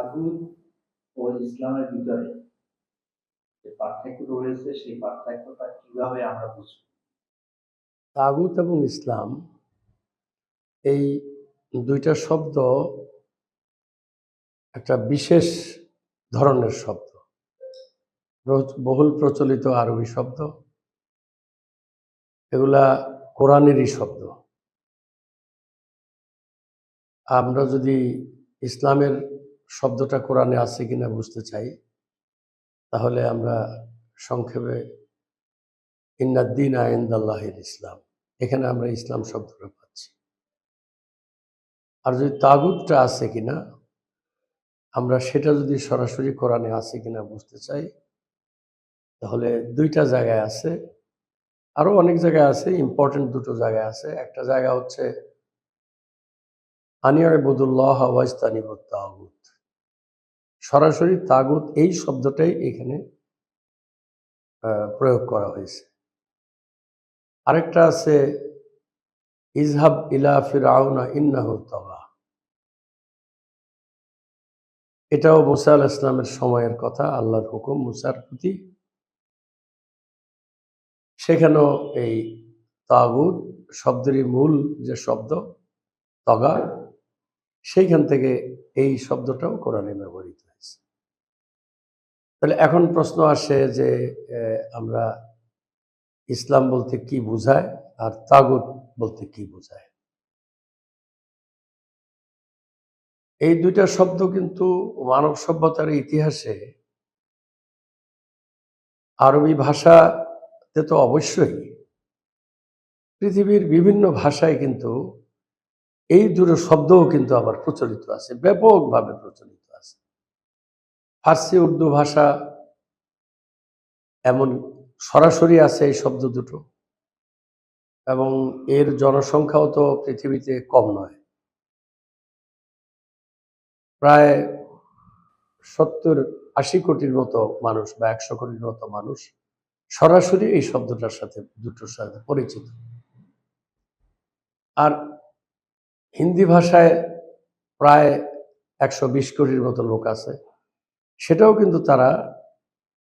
তাগুত ও ইসলামের ভিতরে যে পার্থক্য রয়েছে সেই পার্থক্যটা কিভাবে আমরা বুঝব? তাগুত এবং ইসলাম এই দুইটা শব্দ একটা বিশেষ ধরনের শব্দ, বহুল প্রচলিত আরবি শব্দ। এগুলা কোরআনেরই শব্দ। আমরা যদি ইসলামের শব্দটা কোরআনে আছে কিনা বুঝতে চাই, তাহলে আমরা সংক্ষেপে ইন্নাদ্দীনা ইনদাল্লাহিল ইসলাম, এখানে আমরা ইসলাম শব্দটা পাচ্ছি। আর যদি তাগুতটা আছে কিনা, আমরা সেটা যদি সরাসরি কোরআনে আছে কিনা বুঝতে চাই, তাহলে দুইটা জায়গায় আছে, আরো অনেক জায়গায় আছে। ইম্পর্টেন্ট দুটো জায়গায় আছে। একটা জায়গা হচ্ছে আনিয়াবুদুল্লাহ ওয়াজতানিবুত তাগুত, সরাসরি তাগুত এই শব্দটাই এখানে প্রয়োগ করা হয়েছে। আরেকটা আছে ইজহাব ইলা ফিরআউনা ইন্নাহু তাগা, এটাও মুসা আলাইহিস সালামের সময়ের কথা, আল্লাহর হুকুম মুসার প্রতি। সেখানেও এই তাগুত শব্দেরই মূল যে শব্দ তগা, সেইখান থেকে এই শব্দটাও কোরআনে ব্যবহৃত হয়েছে। তাহলে এখন প্রশ্ন আসে যে আমরা ইসলাম বলতে কি বোঝায় আর তাগুত বলতে কি বোঝায়? এই দুইটা শব্দ কিন্তু মানব সভ্যতার ইতিহাসে আরবি ভাষাতে তো অবশ্যই, পৃথিবীর বিভিন্ন ভাষায় কিন্তু এই দুটো শব্দও কিন্তু আবার প্রচলিত আছে, ব্যাপকভাবে প্রচলিত আছে। ফার্সি উর্দু ভাষা এমন সরাসরি আছে এই শব্দ দুটো, এবং এর জনসংখ্যাও তো পৃথিবীতে কম নয়। প্রায় 70-80 কোটির মতো মানুষ বা 100 কোটির মতো মানুষ সরাসরি এই শব্দটার সাথে দুটোর সাথে পরিচিত। আর হিন্দি ভাষায় প্রায় 120 কোটির মতো লোক আছে, সেটাও কিন্তু তারা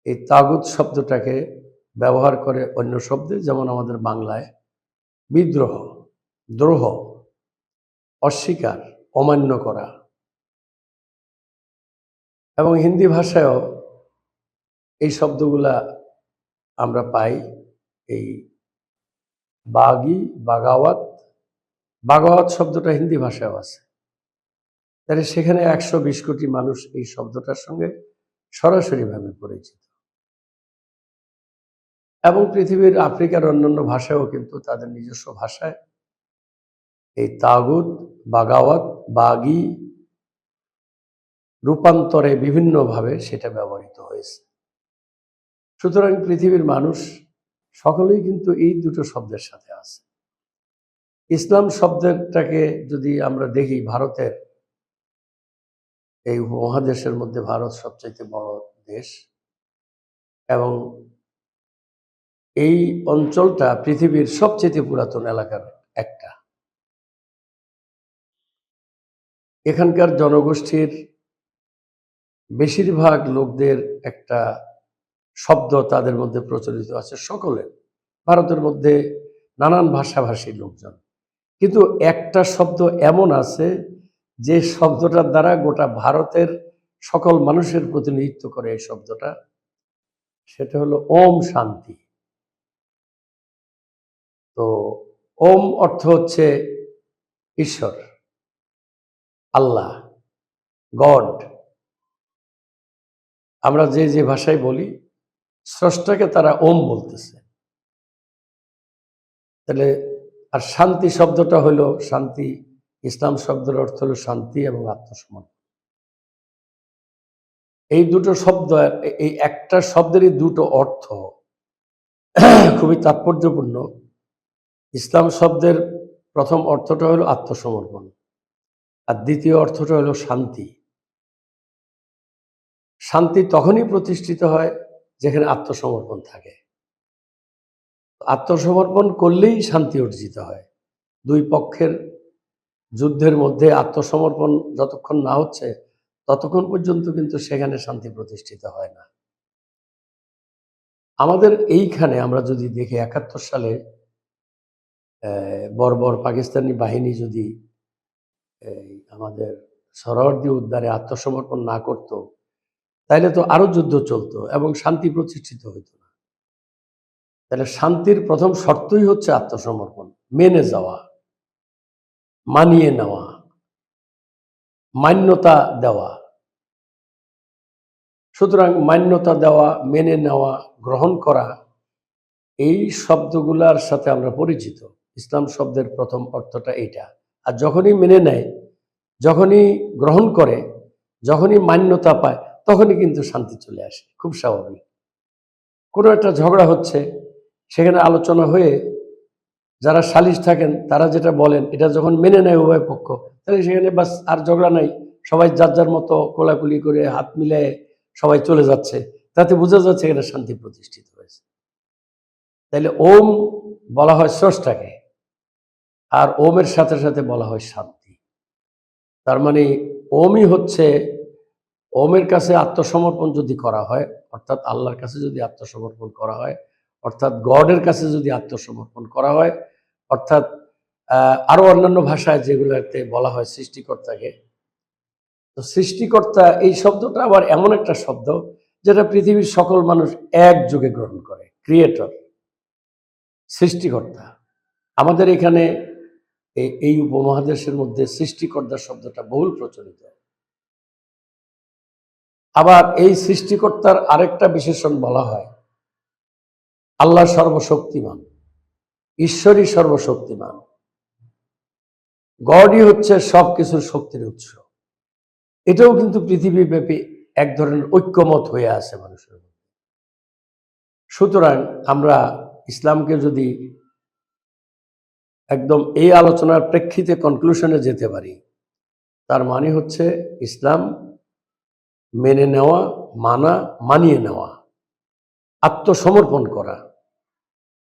এই তাগুত শব্দটাকে ব্যবহার করে অন্য শব্দে, যেমন আমাদের বাংলায় বিদ্রোহ, দ্রোহ, অস্বীকার, অমান্য করা। এবং হিন্দি ভাষায়ও এই শব্দগুলা আমরা পাই। এই বাগি, বাগাওয়াত, বাগাওয়াত শব্দটা হিন্দি ভাষায়ও আছে। তাহলে সেখানে 120 কোটি মানুষ এই শব্দটার সঙ্গে সরাসরিভাবে পরিচিত। এবং পৃথিবীর আফ্রিকার অন্যান্য ভাষায়ও কিন্তু তাদের নিজস্ব ভাষায় এই তাগুত, বাগাওয়াত, বাগি রূপান্তরে বিভিন্নভাবে সেটা ব্যবহৃত হয়েছে। সুতরাং পৃথিবীর মানুষ সকলেই কিন্তু এই দুটো শব্দের সাথে আছে। ইসলাম শব্দটাকে যদি আমরা দেখি, ভারতের এই মহাদেশের মধ্যে ভারত সবচেয়ে বড় দেশ, এবং এই অঞ্চলটা পৃথিবীর সবচেয়ে পুরাতন এলাকার একটা। এখানকার জনগোষ্ঠীর বেশিরভাগ লোকদের একটা শব্দ তাদের মধ্যে প্রচলিত আছে, সকলের। ভারতের মধ্যে নানান ভাষাভাষী লোকজন, কিন্তু একটা শব্দ এমন আছে যে শব্দটার দ্বারা গোটা ভারতের সকল মানুষের প্রতিনিধিত্ব করে এই শব্দটা, সেটা হলো ওম শান্তি। তো ওম অর্থ হচ্ছে ঈশ্বর, আল্লাহ, গড। আমরা যে যে ভাষায় বলি, স্রষ্টাকে তারা ওম বলতেছে। তাহলে আর শান্তি শব্দটা হলো শান্তি, ইসলাম শব্দের অর্থ হলো শান্তি এবং আত্মসমর্পণ। এই দুটো শব্দ, এই একটা শব্দেরই দুটো অর্থ খুবই তাৎপর্যপূর্ণ। ইসলাম শব্দের প্রথম অর্থটা হলো আত্মসমর্পণ, আর দ্বিতীয় অর্থটা হলো শান্তি। শান্তি তখনই প্রতিষ্ঠিত হয় যেখানে আত্মসমর্পণ থাকে। আত্মসমর্পণ করলেই শান্তি অর্জিত হয়। দুই পক্ষের যুদ্ধের মধ্যে আত্মসমর্পণ যতক্ষণ না হচ্ছে, ততক্ষণ পর্যন্ত কিন্তু সেখানে শান্তি প্রতিষ্ঠিত হয় না। আমাদের এইখানে আমরা যদি দেখি ৭১ সালে বর্বর পাকিস্তানি বাহিনী যদি আমাদের সোহরাওয়ার্দী উদ্যানে আত্মসমর্পণ না করত, তাইলে তো আরো যুদ্ধ চলতো এবং শান্তি প্রতিষ্ঠিত হইতো না। তাহলে শান্তির প্রথম শর্তই হচ্ছে আত্মসমর্পণ, মেনে যাওয়া, মানিয়ে নেওয়া, মান্যতা দেওয়া। সুতরাং মান্যতা দেওয়া, মেনে নেওয়া, গ্রহণ করা, এই শব্দগুলার সাথে আমরা পরিচিত। ইসলাম শব্দের প্রথম অর্থটা এইটা। আর যখনই মেনে নেয়, যখনই গ্রহণ করে, যখনই মান্যতা পায়, তখনই কিন্তু শান্তি চলে আসে। খুব স্বাভাবিক। কোনো একটা ঝগড়া হচ্ছে, সেখানে আলোচনা হয়ে যারা সালিশ থাকেন তারা যেটা বলেন এটা যখন মেনে নেয় উভয় পক্ষ, তাহলে সেখানে বাস আর ঝগড়া নাই। সবাই যার যার মতো কোলাকুলি করে হাত মিলিয়ে সবাই চলে যাচ্ছে। তাতে বোঝা যাচ্ছে এখানে শান্তি প্রতিষ্ঠিত হয়েছে। তাইলে ওম বলা হয় স্রষ্টাকে, আর ওমের সাথে সাথে বলা হয় শান্তি। তার মানে ওমই হচ্ছে, ওমের কাছে আত্মসমর্পণ যদি করা হয়, অর্থাৎ আল্লাহর কাছে যদি আত্মসমর্পণ করা হয়, অর্থাৎ গডের কাছে যদি আত্মসমর্পণ করা হয়, অর্থাৎ আরো অন্যান্য ভাষায় যেগুলোতে বলা হয় সৃষ্টিকর্তাকে, তো সৃষ্টিকর্তা এই শব্দটা আবার এমন একটা শব্দ যেটা পৃথিবীর সকল মানুষ একযোগে গ্রহণ করে। ক্রিয়েটর, সৃষ্টিকর্তা। আমাদের এখানে এই উপমহাদেশের মধ্যে সৃষ্টিকর্তা শব্দটা বহুল প্রচলিত। আবার এই সৃষ্টিকর্তার আরেকটা বিশেষণ বলা হয় আল্লাহ সর্বশক্তিমান, ঈশ্বরই সর্বশক্তিমান। গডই হচ্ছে সবকিছুর শক্তির উৎস। এটাও কিন্তু পৃথিবীব্যাপী এক ধরনের ঐক্যমত হয়ে আছে মানুষের মধ্যে। সুতরাং আমরা ইসলামকে যদি একদম এই আলোচনার প্রেক্ষিতে কনক্লুশনে যেতে পারি, তার মানে হচ্ছে ইসলাম মেনে নেওয়া, মানা, মানিয়ে নেওয়া, আত্মসমর্পণ করা,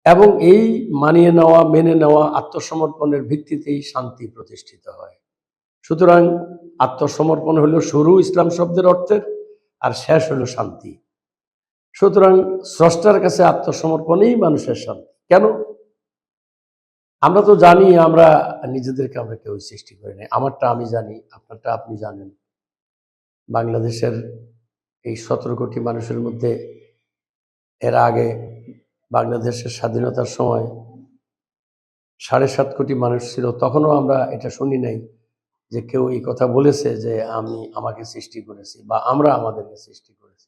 এবং এই মানিয়ে নেওয়া, মেনে নেওয়া, আত্মসমর্পণের ভিত্তিতেই শান্তি প্রতিষ্ঠিত হয়। সুতরাং আত্মসমর্পণ হলো শুরু ইসলাম শব্দের অর্থের, আর শেষ হলো শান্তি। সুতরাং স্রষ্টার কাছে আত্মসমর্পণেই মানুষের শান্তি। কেন? আমরা তো জানি আমরা নিজেদেরকে আমরা কেউ সৃষ্টি করি নাই। আমারটা আমি জানি, আপনারটা আপনি জানেন। বাংলাদেশের এই ১৭ কোটি মানুষের মধ্যে এর আগে বাংলাদেশের স্বাধীনতার সময় ৭.৫ কোটি মানুষ ছিল। তখনও আমরা এটা শুনি নাই যে কেউ এই কথা বলেছে যে আমি আমাকে সৃষ্টি করেছি বা আমরা আমাদেরকে সৃষ্টি করেছি।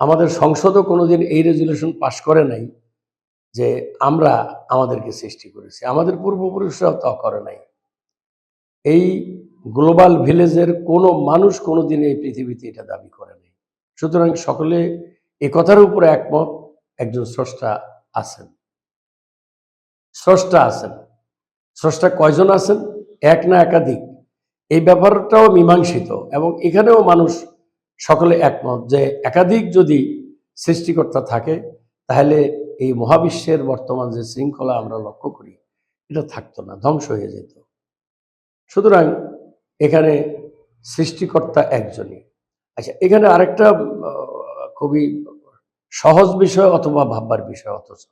আমাদের সংসদও কোনোদিন এই রেজুলেশন পাশ করে নাই যে আমরা আমাদেরকে সৃষ্টি করেছি। আমাদের পূর্বপুরুষরাও তা করে নাই। এই গ্লোবাল ভিলেজের কোনো মানুষ কোনোদিন এই পৃথিবীতে এটা দাবি করে নাই। সুতরাং সকলে এ কথার উপরে একমত, একজন স্রষ্টা আছেন। স্রষ্টা আছেন। স্রষ্টা কয়জন আছেন? এক না একাধিক? এই ব্যাপারটাও মীমাংসিত, এবং এখানেও মানুষ সকলে একমত যে একাধিক যদি সৃষ্টিকর্তা থাকে, তাহলে এই মহাবিশ্বের বর্তমান যে শৃঙ্খলা আমরা লক্ষ্য করি, এটা থাকতো না, ধ্বংস হয়ে যেত। সুতরাং এখানে সৃষ্টিকর্তা একজনই। আচ্ছা, এখানে আরেকটা খুবই সহজ বিষয় অথবা ভাববার বিষয়, অথচ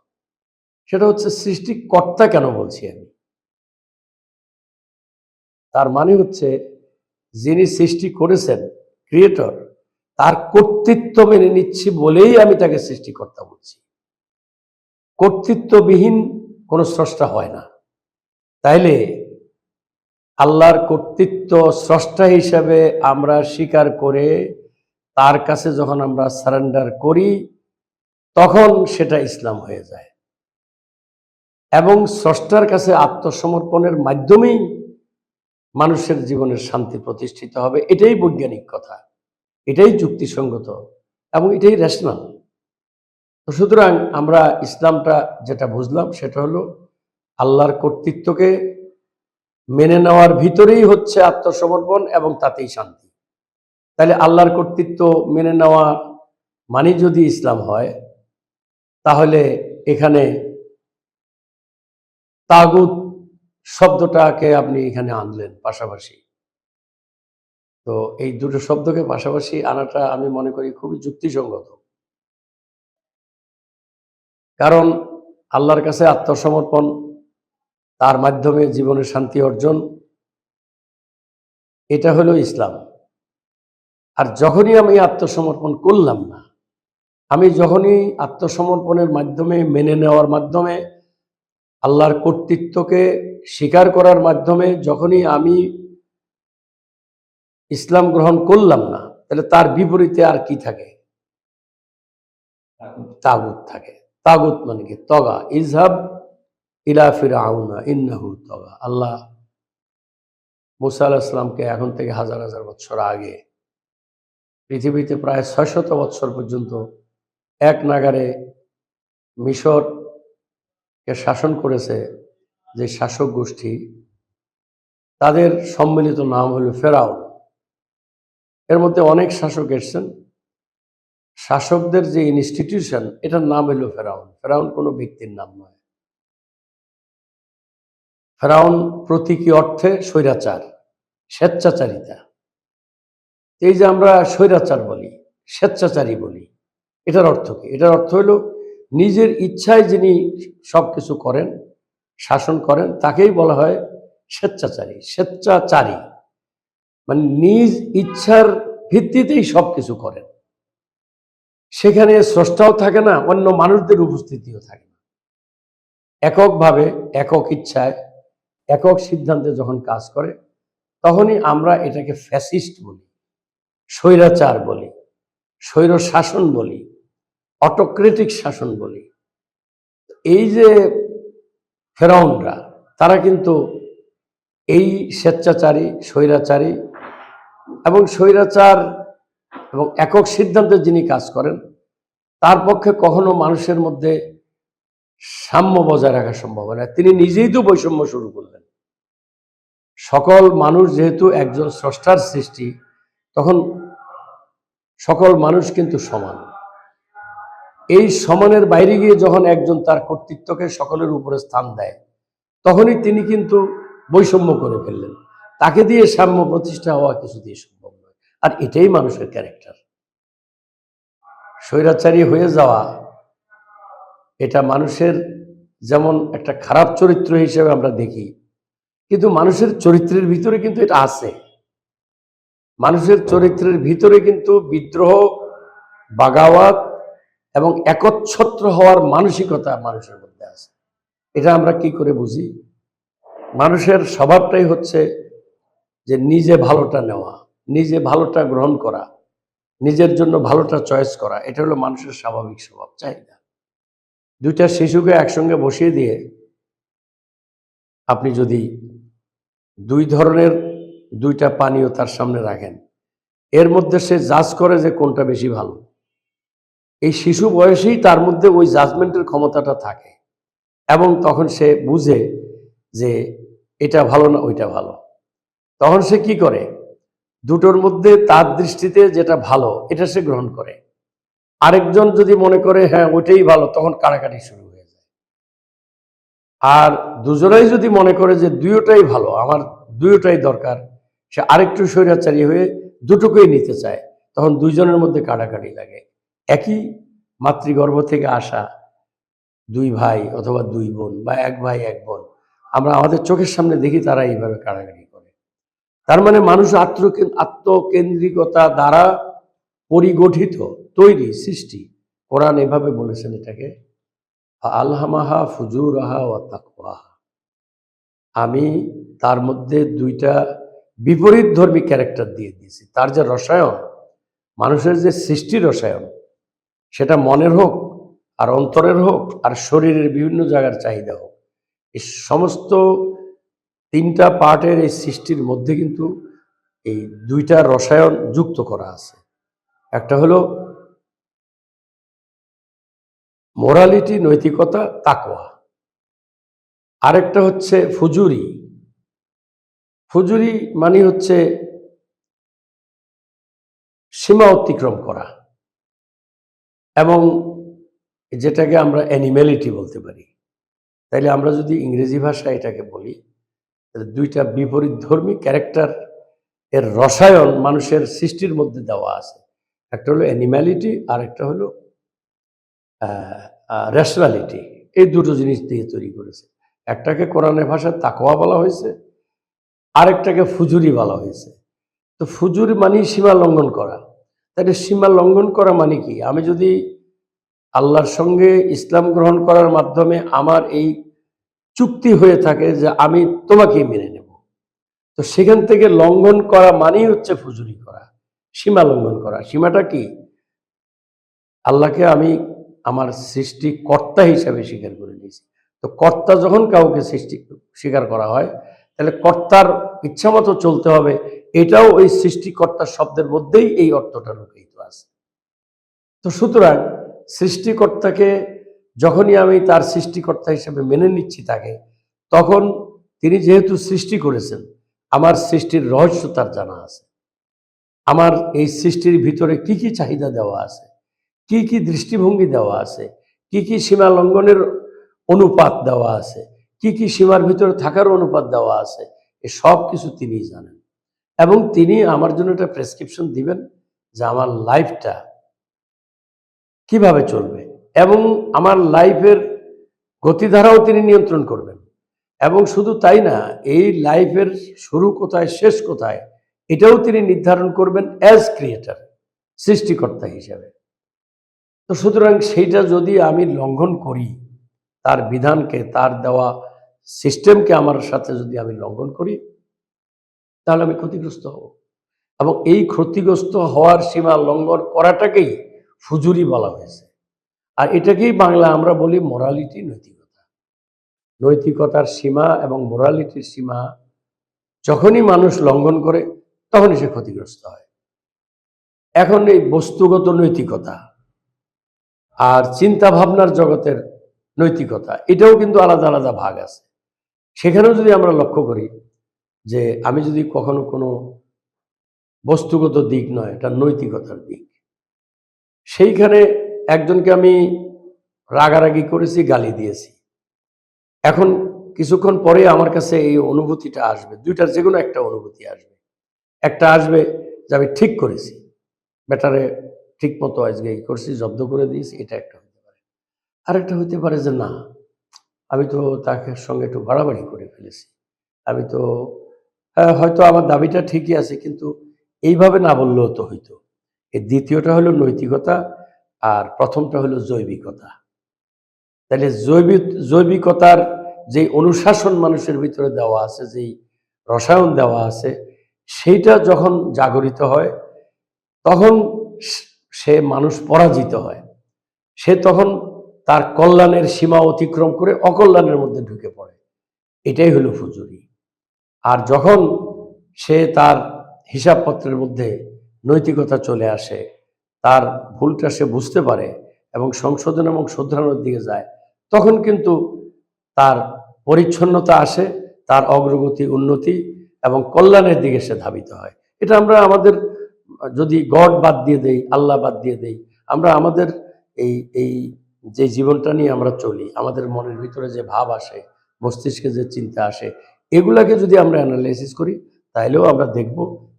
সেটা হচ্ছে সৃষ্টিকর্তা কেন বলছি আমি? তার মানে হচ্ছে যিনি সৃষ্টি করেছেন, ক্রিয়েটর, তার কর্তৃত্ব মেনে নিচ্ছি বলেই আমি তাকে সৃষ্টিকর্তা বলছি। কর্তৃত্ববিহীন কোনো স্রষ্টা হয় না। তাইলে আল্লাহর কর্তৃত্ব স্রষ্টা হিসাবে আমরা স্বীকার করে তার কাছে যখন আমরা সারেন্ডার করি, তখন সেটা ইসলাম হয়ে যায়। এবং স্রষ্টার কাছে আত্মসমর্পণের মাধ্যমেই মানুষের জীবনের শান্তি প্রতিষ্ঠিত হবে। এটাই বৈজ্ঞানিক কথা, এটাই যুক্তিসঙ্গত, এবং এটাই রেশনাল। তো সুতরাং আমরা ইসলামটা যেটা বুঝলাম সেটা হলো আল্লাহর কর্তৃত্বকে মেনে নেওয়ার ভিতরেই হচ্ছে আত্মসমর্পণ, এবং তাতেই শান্তি। তাহলে আল্লাহর কর্তৃত্ব মেনে নেওয়া মানে যদি ইসলাম হয়, তাহলে এখানে তাগুত শব্দটাকে আপনি এখানে আনলেন পাশাপাশি। তো এই দুটো শব্দকে পাশাপাশি আনাটা আমি মনে করি খুবই যুক্তিসঙ্গত। কারণ আল্লাহর কাছে আত্মসমর্পণ, তার মাধ্যমে জীবনের শান্তি অর্জন, এটা হলো ইসলাম। আর যখনই আমি আত্মসমর্পণ করলাম না, আমি যখনই আত্মসমর্পণের মাধ্যমে, মেনে নেওয়ার মাধ্যমে, আল্লাহর কর্তৃত্বকে স্বীকার করার মাধ্যমে যখনই আমি ইসলাম গ্রহণ করলাম না, তাহলে তার বিপরীতে আর কি থাকে? তাগুত থাকে। তাগুত মানে কি? তগা। ইজহাব ইলা ফিরআউনা ইন্নাহু তগা। আল্লাহ মুসা আলাইহিস সালামকে এখন থেকে হাজার হাজার বছর আগে পৃথিবীতে প্রায় ৬০০ বছর পর্যন্ত এক নাগারে মিশরকে শাসন করেছে যে শাসক গোষ্ঠী, তাদের সম্মিলিত নাম হলো ফেরাউন। এর মধ্যে অনেক শাসক এসছেন। শাসকদের যে ইনস্টিটিউশন, এটার নাম হলো ফেরাউন। ফেরাউন কোনো ব্যক্তির নাম নয়। ফেরাউন প্রতীকী অর্থে স্বৈরাচার, স্বেচ্ছাচারিতা। এই যে আমরা স্বৈরাচার বলি, স্বেচ্ছাচারী বলি, এটার অর্থ কি? এটার অর্থ হলো নিজের ইচ্ছায় যিনি সবকিছু করেন, শাসন করেন, তাকেই বলা হয় স্বেচ্ছাচারী। স্বেচ্ছাচারী মানে নিজ ইচ্ছার ভিত্তিতেই সবকিছু করেন। সেখানে স্রষ্টাও থাকে না, অন্য মানুষদের উপস্থিতিও থাকে না। এককভাবে, একক ইচ্ছায়, একক সিদ্ধান্তে যখন কাজ করে, তখনই আমরা এটাকে ফ্যাসিস্ট বলি, স্বৈরাচার বলি, স্বৈর শাসন বলি, অটোক্রেটিক শাসন বলি। এই যে ফেরাউনরা, তারা কিন্তু এই স্বেচ্ছাচারী, স্বৈরাচারী এবং স্বৈরাচার এবং একক সিদ্ধান্তে যিনি কাজ করেন, তার পক্ষে কখনো মানুষের মধ্যে সাম্য বজায় রাখা সম্ভব হয় না। তিনি নিজেই তো বৈষম্য শুরু করলেন। সকল মানুষ যেহেতু একজন স্রষ্টার সৃষ্টি, তখন সকল মানুষ কিন্তু সমান। এই সমানের বাইরে গিয়ে যখন একজন তার কর্তৃত্বকে সকলের উপরে স্থান দেয়, তখনই তিনি কিন্তু বৈষম্য করে ফেললেন। তাকে দিয়ে সাম্য প্রতিষ্ঠা হওয়া কিছুতেই সম্ভব নয়। আর এটাই মানুষের ক্যারেক্টার। স্বৈরাচারী হয়ে যাওয়া, এটা মানুষের যেমন একটা খারাপ চরিত্র হিসেবে আমরা দেখি, কিন্তু মানুষের চরিত্রের ভিতরে কিন্তু এটা আছে। মানুষের চরিত্রের ভিতরে কিন্তু বিদ্রোহ, বাগাওয়াত এবং একচ্ছত্র হওয়ার মানসিকতা মানুষের মধ্যে আছে। এটা আমরা কি করে বুঝি? মানুষের স্বভাবটাই হচ্ছে যে নিজে ভালোটা নেওয়া, নিজে ভালোটা গ্রহণ করা, নিজের জন্য ভালোটা চয়েস করা। এটা হলো মানুষের স্বাভাবিক স্বভাব, চাহিদা। দুইটা শিশুকে একসঙ্গে বসিয়ে দিয়ে আপনি যদি দুই ধরনের দুইটা পানীয় তার সামনে রাখেন, এর মধ্যে সে জাজ করে যে কোনটা বেশি ভালো। এই শিশু বয়সেই তার মধ্যে ওই জাজমেন্টের ক্ষমতাটা থাকে এবং তখন সে বুঝে যে এটা ভালো না ওইটা ভালো। তখন সে কি করে? দুটোর মধ্যে তার দৃষ্টিতে যেটা ভালো এটা সে গ্রহণ করে। আরেকজন যদি মনে করে হ্যাঁ ওইটাই ভালো, তখন কাড়াকাড়ি শুরু হয়ে যায়। আর দুজনেই যদি মনে করে যে দুইটাই ভালো, আমার দুইটাই দরকার, সে আরেকটু স্বৈরাচারী হয়ে দুটোকেই নিতে চায়, তখন দুইজনের মধ্যে কাড়াকাড়ি লাগে। একই মাতৃগর্ভ থেকে আসা দুই ভাই অথবা দুই বোন বা এক ভাই এক বোন, আমরা আমাদের চোখের সামনে দেখি তারা এইভাবে কাড়াকাড়ি করে। তার মানে মানুষ আত্মকেন্দ্রিকতা দ্বারা পরিগঠিত, তৈরি, সৃষ্টি। কোরআন এভাবে বলেছেন এটাকে, আলহামাহা ফুজুরাহা ওয়া তাকওয়াহা। আমি তার মধ্যে দুইটা বিপরীত ধর্মী ক্যারেক্টার দিয়ে দিয়েছি। তার যে রসায়ন, মানুষের যে সৃষ্টি রসায়ন, সেটা মনের হোক আর অন্তরের হোক আর শরীরের বিভিন্ন জায়গার চাহিদা হোক, এই সমস্ত তিনটা পার্টের এই সৃষ্টির মধ্যে কিন্তু এই দুইটা রসায়ন যুক্ত করা আছে। একটা হলো মোরালিটি, নৈতিকতা, তাকওয়া। আরেকটা হচ্ছে ফুজুরি। ফুজুরি মানে হচ্ছে সীমা অতিক্রম করা, এবং যেটাকে আমরা অ্যানিম্যালিটি বলতে পারি। তাইলে আমরা যদি ইংরেজি ভাষায় এটাকে বলি, তাহলে দুইটা বিপরীত ধর্মী ক্যারেক্টার এর রসায়ন মানুষের সৃষ্টির মধ্যে দেওয়া আছে। একটা হলো অ্যানিম্যালিটি, আর একটা হলো রেশনালিটি। এই দুটো জিনিস দিয়ে তৈরি করেছে। একটাকে কোরআনের ভাষায় তাকওয়া বলা হয়েছে, আরেকটাকে ফুজুরি বলা হয়েছে। তো ফুজুরি মানে সীমা লঙ্ঘন করা। তাহলে সীমা লঙ্ঘন করা মানে কি? আমি যদি আল্লাহর সঙ্গে ইসলাম গ্রহণ করার মাধ্যমে আমার এই চুক্তি হয়ে থাকে যে আমি তোমাকেই মেনে নেব, তো সেখান থেকে লঙ্ঘন করা মানেই হচ্ছে ফুজুরি করা, সীমা লঙ্ঘন করা। সীমাটা কি? আল্লাহকে আমি আমার সৃষ্টিকর্তা হিসাবে স্বীকার করে নিয়েছি। তো কর্তা যখন কাউকে স্বীকার করা হয়, তাহলে কর্তার ইচ্ছা মতো চলতে হবে, এটাও ওই সৃষ্টিকর্তার শব্দের মধ্যেই এই অর্থটা লুকিত আছে। তো সুতরাং সৃষ্টিকর্তাকে যখনই আমি তার সৃষ্টিকর্তা হিসেবে মেনে নিচ্ছি তাকে, তখন তিনি যেহেতু সৃষ্টি করেছেন, আমার সৃষ্টির রহস্য তার জানা আছে। আমার এই সৃষ্টির ভিতরে কি কি চাহিদা দেওয়া আছে, কি কি দৃষ্টিভঙ্গি দেওয়া আছে, কি কি সীমা লঙ্ঘনের অনুপাত দেওয়া আছে, কি কি সীমার ভিতরে থাকার অনুপাত দেওয়া আছে, এ সব কিছু তিনিই জানেন। এবং তিনি আমার জন্য একটা প্রেসক্রিপশন দিবেন যে আমার লাইফটা কিভাবে চলবে, এবং আমার লাইফের গতিধারাও তিনি নিয়ন্ত্রণ করবেন। এবং শুধু তাই না, এই লাইফের শুরু কোথায় শেষ কোথায় এটাও তিনি নির্ধারণ করবেন অ্যাজ ক্রিয়েটর, সৃষ্টিকর্তা হিসাবে। তো সুতরাং সেইটা যদি আমি লঙ্ঘন করি, তার বিধানকে, তার দেওয়া সিস্টেমকে আমার সাথে যদি আমি লঙ্ঘন করি, তাহলে আমি ক্ষতিগ্রস্ত হব। এবং এই ক্ষতিগ্রস্ত হওয়ার সীমা লঙ্ঘন করাটাকেই ফুজুরি বলা হয়েছে। আর এটাকেই বাংলা আমরা বলি মোরালিটি, নৈতিকতা। নৈতিকতার সীমা এবং মোরালিটির সীমা যখনই মানুষ লঙ্ঘন করে, তখনই সে ক্ষতিগ্রস্ত হয়। এখন এই বস্তুগত নৈতিকতা আর চিন্তা ভাবনার জগতের নৈতিকতা, এটাও কিন্তু আলাদা আলাদা ভাগ আছে। সেখানেও যদি আমরা লক্ষ্য করি যে আমি যদি কখনো কোনো বস্তুগত দিক নয়, এটা নৈতিকতার দিক, সেইখানে একজনকে আমি রাগারাগি করেছি, গালি দিয়েছি, এখন কিছুক্ষণ পরে আমার কাছে এই অনুভূতিটা আসবে, দুইটার যে কোনো একটা অনুভূতি আসবে। একটা আসবে যে আমি ঠিক করেছি, ব্যাটারে ঠিক মতো আজকে এই করছি, জব্দ করে দিয়েছি, এটা একটা হতে পারে। আরেকটা হতে পারে যে না, আমি তো তাকে সঙ্গে একটু বাড়াবাড়ি করে ফেলেছি, আমি তো হয়তো আমার দাবিটা ঠিকই আছে, কিন্তু এইভাবে না বললেও তো হইতো। এই দ্বিতীয়টা হলো নৈতিকতা, আর প্রথমটা হলো জৈবিকতা। তাহলে জৈবিকতার যে অনুশাসন মানুষের ভিতরে দেওয়া আছে, যেই রসায়ন দেওয়া আছে, সেইটা যখন জাগরিত হয়, তখন সে মানুষ পরাজিত হয়। সে তখন তার কল্যাণের সীমা অতিক্রম করে অকল্যাণের মধ্যে ঢুকে পড়ে। এটাই হলো ফুজুরি। আর যখন সে তার হিসাবপত্রের মধ্যে নৈতিকতা চলে আসে, তার ভুলটা সে বুঝতে পারে এবং সংশোধন এবং শুধরানোর দিকে যায়, তখন কিন্তু তার পরিচ্ছন্নতা আসে, তার অগ্রগতি, উন্নতি এবং কল্যাণের দিকে সে ধাবিত হয়। এটা আমরা আমাদের, যদি গড বাদ দিয়ে দেই, আল্লাহ বাদ দিয়ে দেই, আমরা আমাদের এই এই যে জীবনটা নিয়ে আমরা চলি, আমাদের মনের ভিতরে যে ভাব আসে, মস্তিষ্কে যে চিন্তা আসে, এগুলাকে যদি আমরা অ্যানালাইসিস করি, তাইলেও আমরা দেখব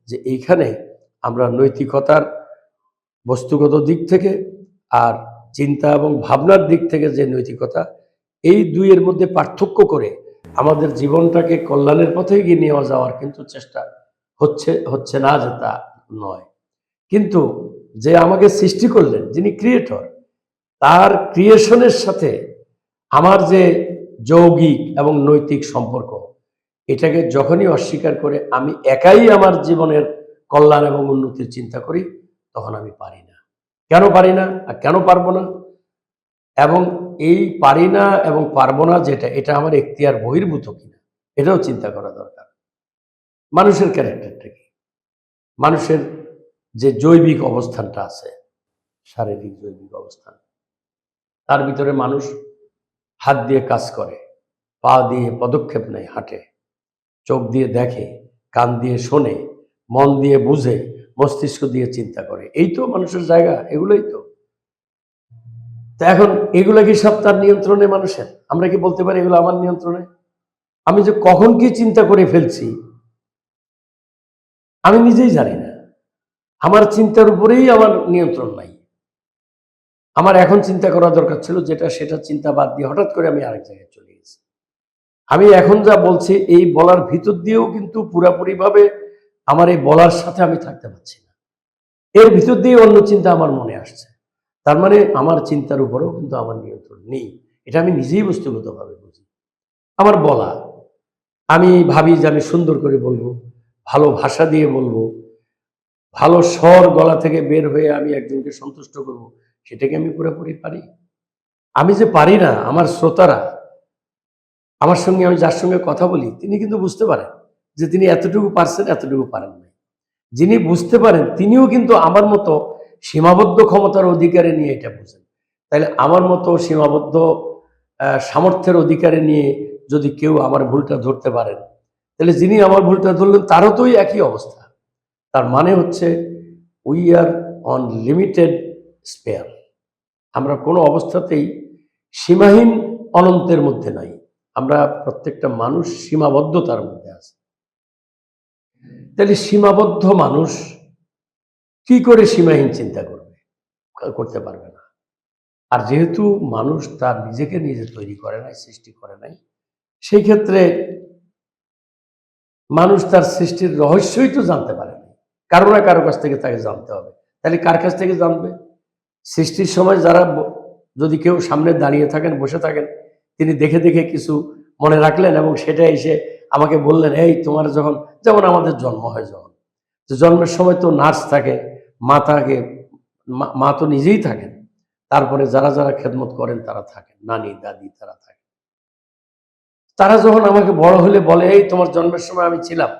যে এইখানে আমরা নৈতিকতার বস্তুগত দিক থেকে আর চিন্তা এবং ভাবনার দিক থেকে যে নৈতিকতা, এই দুইয়ের মধ্যে পার্থক্য করে আমাদের জীবনটাকে কল্যাণের পথে এগিয়ে নিয়ে যাওয়ার কিন্তু চেষ্টা হচ্ছে না যে তা নয়। কিন্তু যে আমাকে সৃষ্টি করলেন, যিনি ক্রিয়েটর, তার ক্রিয়েশনের সাথে আমার যে যৌগিক এবং নৈতিক সম্পর্ক, এটাকে যখনই অস্বীকার করে আমি একাই আমার জীবনের কল্যাণ এবং উন্নতির চিন্তা করি, তখন আমি পারি না। কেন পারি না আর কেন পারবো না, এবং এই পারি না এবং পারবো না যেটা, এটা আমার এখতিয়ার বহির্ভূত কিনা, এটাও চিন্তা করা দরকার। মানুষের ক্যারেক্টারটা কি, মানুষের যে জৈবিক অবস্থানটা আছে, শারীরিক জৈবিক অবস্থান, তার ভিতরে মানুষ হাত দিয়ে কাজ করে, পা দিয়ে পদক্ষেপ নেয়, হাঁটে, চোখ দিয়ে দেখে, কান দিয়ে শোনে, মন দিয়ে বুঝে, মস্তিষ্ক দিয়ে চিন্তা করে। এই তো মানুষের জায়গা, এগুলোই তো। তা এখন এগুলা কি সব তার নিয়ন্ত্রণে মানুষের? আমরা কি বলতে পারি এগুলো আমার নিয়ন্ত্রণে? আমি যে কখন কি চিন্তা করে ফেলছি, আমি নিজেই জানি না। আমার চিন্তার উপরেই আমার নিয়ন্ত্রণ নাই। আমার এখন চিন্তা করা দরকার ছিল যেটা, সেটা চিন্তা বাদ দিয়ে হঠাৎ করে আমি আরেক জায়গায় চলে গেছি। আমি এখন যা বলছি এই বলার ভিতর দিয়েও কিন্তু পুরাপুরিভাবে আমার এই বলার সাথে আমি থাকতে পারছি না। এর ভিতর দিয়ে অন্য চিন্তা আমার মনে আসছে। তার মানে আমার চিন্তার উপরেও কিন্তু আমার নিয়ন্ত্রণ নেই। এটা আমি নিজেই বস্তুগতভাবে বুঝি। আমার বলা, আমি ভাবি যে আমি সুন্দর করে বলবো, ভালো ভাষা দিয়ে বলবো, ভালো স্বর গলা থেকে বের হয়ে আমি একজনকে সন্তুষ্ট করব, সেটাকে আমি পুরোপুরি পারি? আমি যে পারি না, আমার শ্রোতারা, আমার সঙ্গে আমি যার সঙ্গে কথা বলি, তিনি কিন্তু বুঝতে পারেন যে তিনি এতটুকু পারছেন, এতটুকু পারেন না। যিনি বুঝতে পারেন তিনিও কিন্তু আমার মতো সীমাবদ্ধ ক্ষমতার অধিকারে নিয়ে এটা বুঝেন। তাহলে আমার মতো সীমাবদ্ধ সামর্থ্যের অধিকারে নিয়ে যদি কেউ আমার ভুলটা ধরতে পারেন, তাহলে যিনি আমার ভুলটা ধরলেন তারও তো ওই একই অবস্থা। তার মানে হচ্ছে we are on limited spare. আমরা কোনো অবস্থাতেই সীমাহীন অনন্তের মধ্যে নাই। আমরা প্রত্যেকটা মানুষ সীমাবদ্ধতার মধ্যে আছে। তাহলে সীমাবদ্ধ মানুষ কি করে সীমাহীন চিন্তা করবে? করতে পারবে না। আর যেহেতু মানুষ তার নিজেকে নিজে তৈরি করে নাই, সৃষ্টি করে নাই, সেই ক্ষেত্রে মানুষ তার সৃষ্টির রহস্যই তো জানতে পারে না। কারো না কারো কাছ থেকে তাকে জানতে হবে। তাহলে কার কাছ থেকে জানবে? সৃষ্টির সময় যারা যদি কেউ সামনে দাঁড়িয়ে থাকেন, বসে থাকেন, তিনি দেখে দেখে কিছু মনে রাখলেন এবং সেটা এসে আমাকে বললেন, এই তোমার যখন, যেমন আমাদের জন্ম হয় যখন, তো জন্মের সময় তো নার্স থাকে, মা থাকে, মা তো নিজেই থাকেন, তারপরে যারা যারা খেদমত করেন তারা থাকেন, নানি দাদি তারা থাকেন। তারা যখন আমাকে বড় হলে বলে, এই তোমার জন্মের সময় আমি ছিলাম,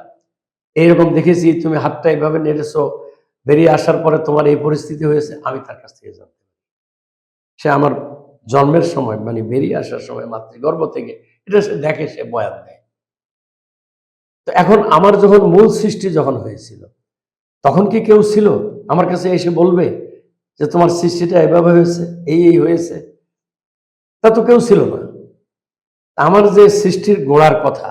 এইরকম দেখেছি, তুমি হাতটা এইভাবে নেড়েছো, বেরিয়ে আসার পরে তোমার এই পরিস্থিতি হয়েছে, আমি তার কাছ থেকে জানতে পারি। সে আমার জন্মের সময় মানে বেরিয়ে আসার সময় মাতৃগর্ভ থেকে এটা সে দেখে, সে বয়ান দেয়। তো এখন আমার যখন মূল সৃষ্টি যখন হয়েছিল, তখন কি কেউ ছিল আমার কাছে এসে বলবে যে তোমার সৃষ্টিটা এভাবে হয়েছে, এই হয়েছে? তা তো কেউ ছিল না। আমার যে সৃষ্টির গোড়ার কথা,